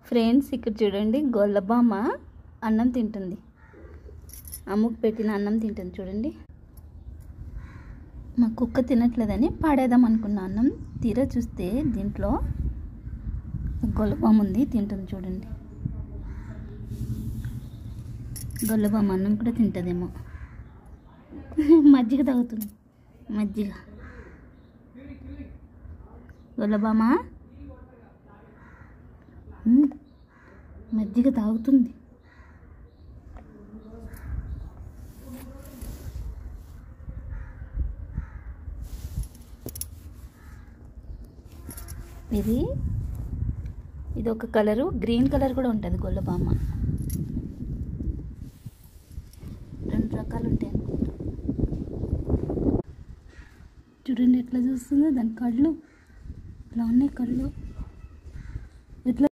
Friends ఇక్కడ చూడండి గొల్లబామ అన్నం తింటుంది. అమ్ముకు పెట్టిన అన్నం తింటుంది చూడండి. మా కుక్క తినట్లేదని పాడేద్దాం అనుకున్న అన్నం తీరా చూస్తే దీంట్లో గొల్లబామ ఉంది, తింటుంది చూడండి. గొల్లబామ అన్నం కూడా తింటుందేమో. మజ్జిగ తాగుతుంది, మజ్జిగ. గొల్లబామ మజ్జిగ తాగుతుంది. ఇది ఒక కలరు, గ్రీన్ కలర్ కూడా ఉంటుంది గొల్లబామ. 2 రకాలు ఉంటాయి అనుకుంటా. చూడండి ఎట్లా చూస్తుందో, దాని కళ్ళు ఇలా ఉన్నాయి, కళ్ళు ఎట్లా